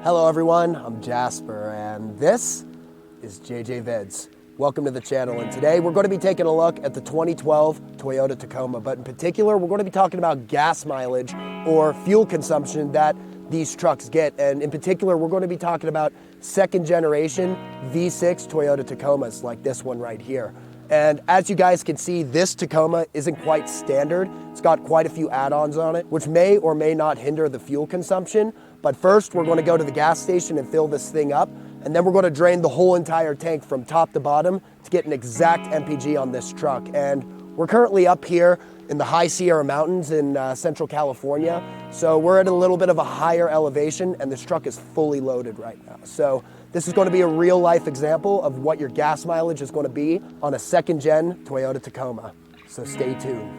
Hello everyone, I'm Jasper and this is JJ Vids. Welcome to the channel, and today we're going to be taking a look at the 2012 Toyota Tacoma, but in particular we're going to be talking about gas mileage or fuel consumption that these trucks get, and in particular we're going to be talking about second generation V6 Toyota Tacomas like this one right here. And as you guys can see, this Tacoma isn't quite standard. It's got quite a few add-ons on it, which may or may not hinder the fuel consumption. But first, we're going to go to the gas station and fill this thing up, and then we're going to drain the whole entire tank from top to bottom to get an exact MPG on this truck. And we're currently up here in the high Sierra Mountains in Central California. So we're at a little bit of a higher elevation, and this truck is fully loaded right now. So this is going to be a real life example of what your gas mileage is going to be on a second gen Toyota Tacoma. So stay tuned.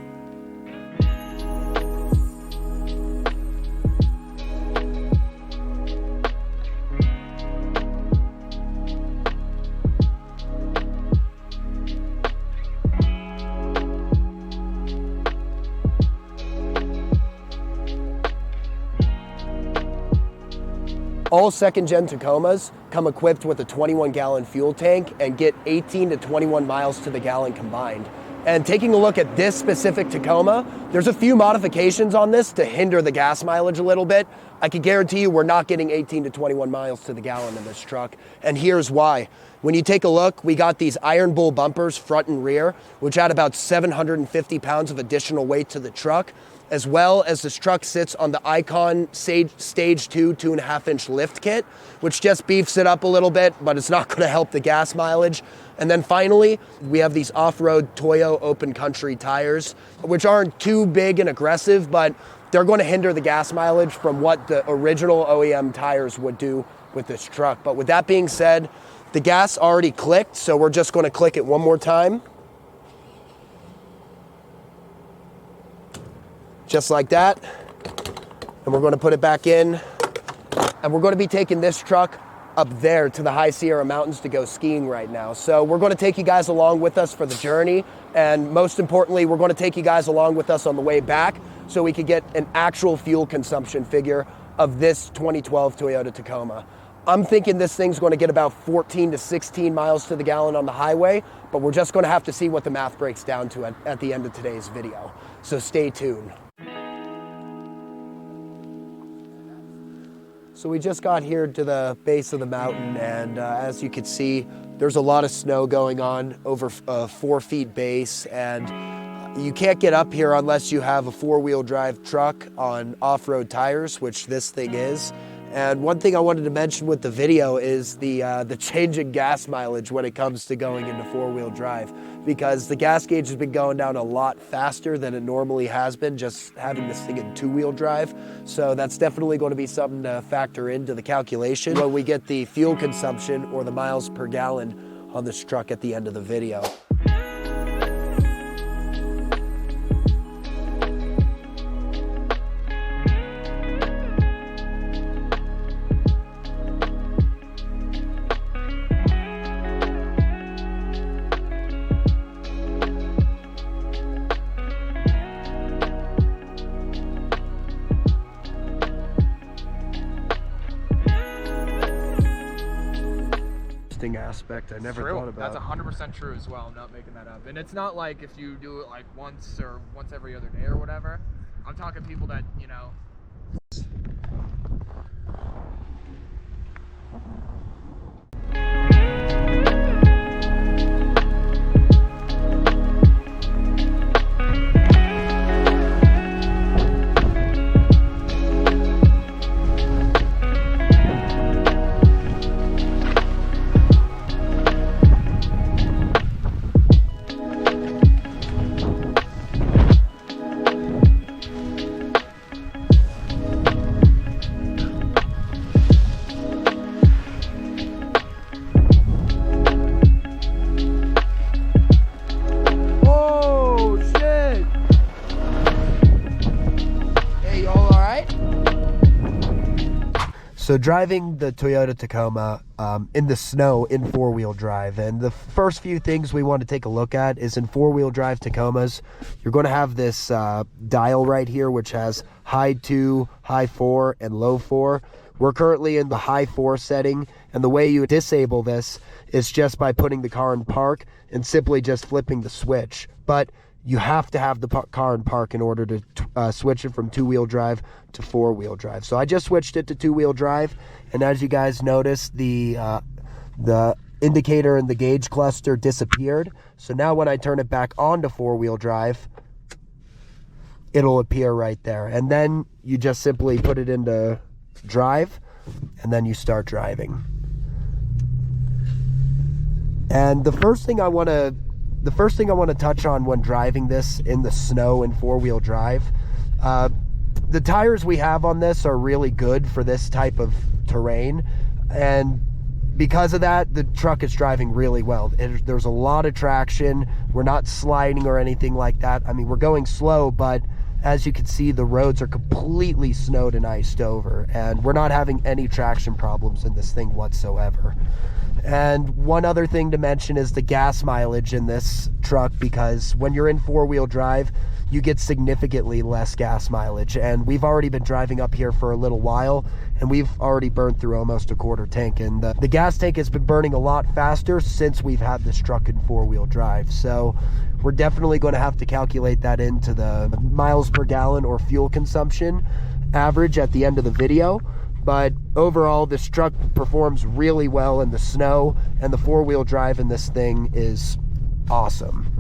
All second-gen Tacomas come equipped with a 21-gallon fuel tank and get 18 to 21 miles to the gallon combined. And taking a look at this specific Tacoma, there's a few modifications on this to hinder the gas mileage a little bit. I can guarantee you we're not getting 18 to 21 miles to the gallon in this truck, and here's why. When you take a look, we got these Iron Bull bumpers front and rear, which add about 750 pounds of additional weight to the truck, as well as this truck sits on the Icon Stage 2 2.5-inch lift kit, which just beefs it up a little bit, but it's not going to help the gas mileage. And then finally, we have these off-road Toyo open country tires, which aren't too big and aggressive, but they're going to hinder the gas mileage from what the original OEM tires would do with this truck. But with that being said, the gas already clicked, so we're just going to click it one more time. Just like that, and we're going to put it back in, and we're going to be taking this truck up there to the high Sierra Mountains to go skiing right now. So we're going to take you guys along with us for the journey, and most importantly, we're going to take you guys along with us on the way back so we could get an actual fuel consumption figure of this 2012 Toyota Tacoma. I'm thinking this thing's going to get about 14 to 16 miles to the gallon on the highway, but we're just going to have to see what the math breaks down to at the end of today's video. So stay tuned. So we just got here to the base of the mountain, and as you can see, there's a lot of snow going on over a 4-foot base, and you can't get up here unless you have a 4-wheel drive truck on off-road tires, which this thing is. And one thing I wanted to mention with the video is the change in gas mileage when it comes to going into 4-wheel drive, because the gas gauge has been going down a lot faster than it normally has been just having this thing in 2-wheel drive. So that's definitely going to be something to factor into the calculation when we get the fuel consumption or the miles per gallon on this truck at the end of the video. Aspect I never thought about. That's 100% true as well. I'm not making that up. And it's not like if you do it like once or once every other day or whatever. I'm talking people that, you know. So driving the Toyota Tacoma in the snow in 4-wheel drive, and the first few things we want to take a look at is in 4-wheel drive Tacomas, you're going to have this dial right here which has high 2, high 4, and low 4, We're currently in the high 4 setting, and the way you disable this is just by putting the car in park and simply just flipping the switch. But you have to have the car in park in order to switch it from 2-wheel drive to 4-wheel drive. So I just switched it to 2-wheel drive, and as you guys notice, the indicator and the gauge cluster disappeared. So now when I turn it back on to 4-wheel drive, it'll appear right there. And then you just simply put it into drive, and then you start driving. And the first thing I want to touch on when driving this in the snow in 4-wheel drive, the tires we have on this are really good for this type of terrain, and because of that, the truck is driving really well. There's a lot of traction. We're not sliding or anything like that. I mean, we're going slow, but as you can see, the roads are completely snowed and iced over, and we're not having any traction problems in this thing whatsoever. And one other thing to mention is the gas mileage in this truck, because when you're in 4-wheel drive, you get significantly less gas mileage. And we've already been driving up here for a little while, and we've already burned through almost a quarter tank. And the gas tank has been burning a lot faster since we've had this truck in 4-wheel drive. So we're definitely going to have to calculate that into the miles per gallon or fuel consumption average at the end of the video. But overall, this truck performs really well in the snow, and the 4-wheel drive in this thing is awesome.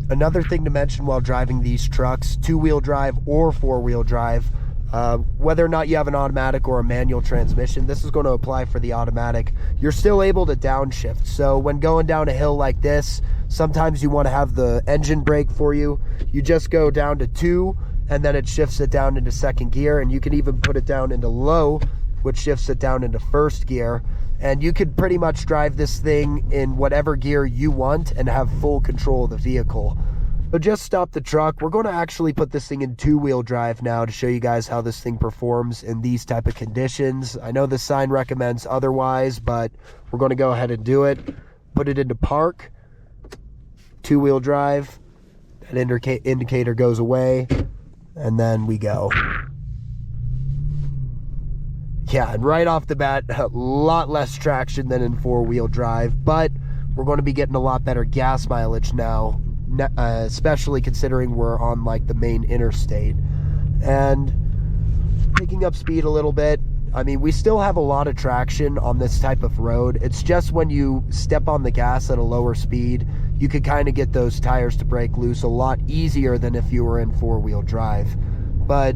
Another thing to mention while driving these trucks, 2-wheel drive or 4-wheel drive, whether or not you have an automatic or a manual transmission, this is going to apply for the automatic, you're still able to downshift. So when going down a hill like this, sometimes you want to have the engine brake for you. You just go down to 2, and then it shifts it down into 2nd gear, and you can even put it down into low, which shifts it down into 1st gear. And you could pretty much drive this thing in whatever gear you want and have full control of the vehicle. So just stop the truck. We're going to actually put this thing in 2-wheel drive now to show you guys how this thing performs in these type of conditions. I know the sign recommends otherwise, but we're going to go ahead and do it. Put it into park, 2-wheel drive, that indicator goes away, and then we go. Yeah, and right off the bat, a lot less traction than in 4-wheel drive, but we're going to be getting a lot better gas mileage now, especially considering we're on like the main interstate. And picking up speed a little bit, I mean, we still have a lot of traction on this type of road. It's just when you step on the gas at a lower speed, you could kind of get those tires to break loose a lot easier than if you were in 4-wheel drive. But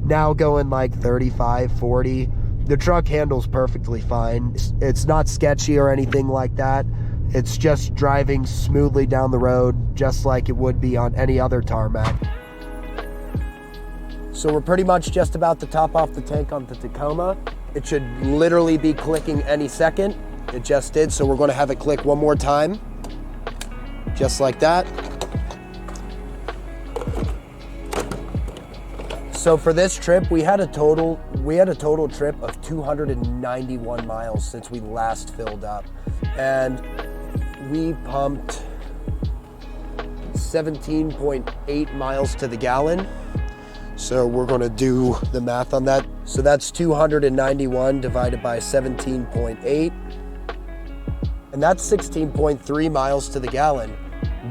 now going like 35, 40, the truck handles perfectly fine. It's not sketchy or anything like that. It's just driving smoothly down the road, just like it would be on any other tarmac. So we're pretty much just about to top off the tank on the Tacoma. It should literally be clicking any second. It just did, so we're going to have it click one more time, just like that. So for this trip, we had a total trip of 291 miles since we last filled up, and we pumped 17.8 miles to the gallon. So we're going to do the math on that. So that's 291 divided by 17.8, and that's 16.3 miles to the gallon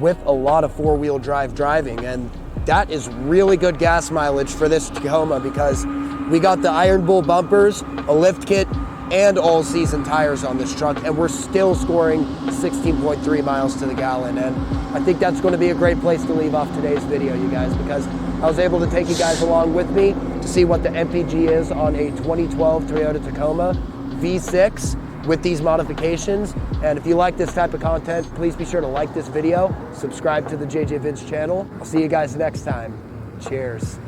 with a lot of 4-wheel drive driving. And that is really good gas mileage for this Tacoma, because we got the Iron Bull bumpers, a lift kit, and all-season tires on this truck, and we're still scoring 16.3 miles to the gallon. And I think that's going to be a great place to leave off today's video, you guys, because I was able to take you guys along with me to see what the MPG is on a 2012 Toyota Tacoma V6 with these modifications. And if you like this type of content, please be sure to like this video, subscribe to the JJ Vids channel. I'll see you guys next time. Cheers.